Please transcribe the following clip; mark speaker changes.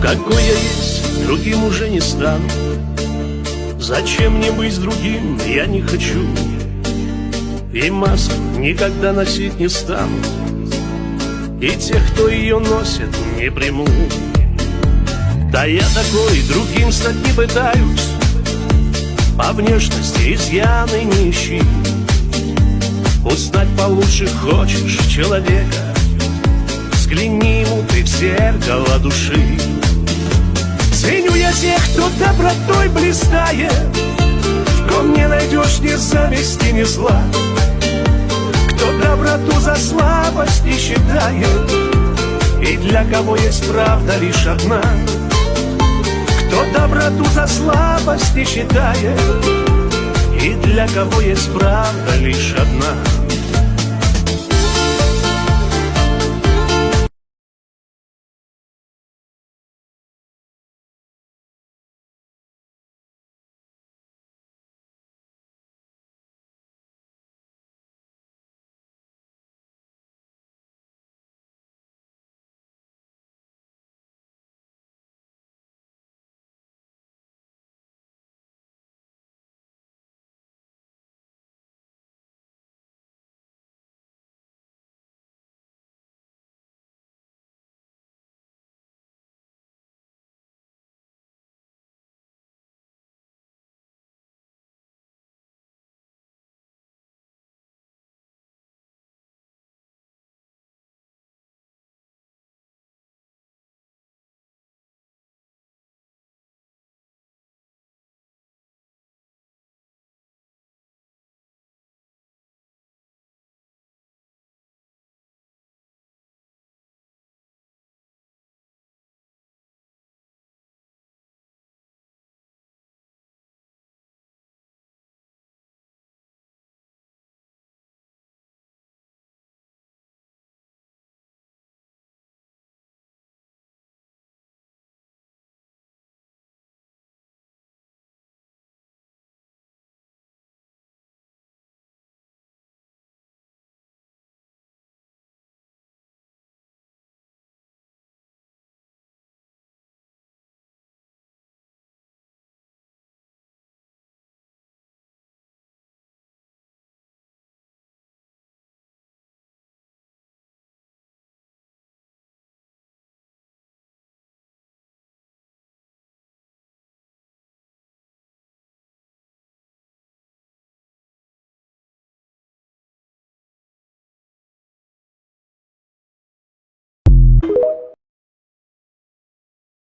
Speaker 1: Какой я есть, другим уже не стану. Зачем мне быть другим, я не хочу. И маску никогда носить не стану. И тех, кто ее носит, не приму. Да я такой, другим стать не пытаюсь. По внешности изъяны не ищи. Узнать получше хочешь человека, взгляни ему ты в зеркало души. Ценю я тех, кто добротой блистает, в ком не найдешь ни зависти, ни зла, кто доброту за слабость не считает, и для кого есть правда лишь одна. Кто доброту за слабость не считает, и для кого есть правда лишь одна.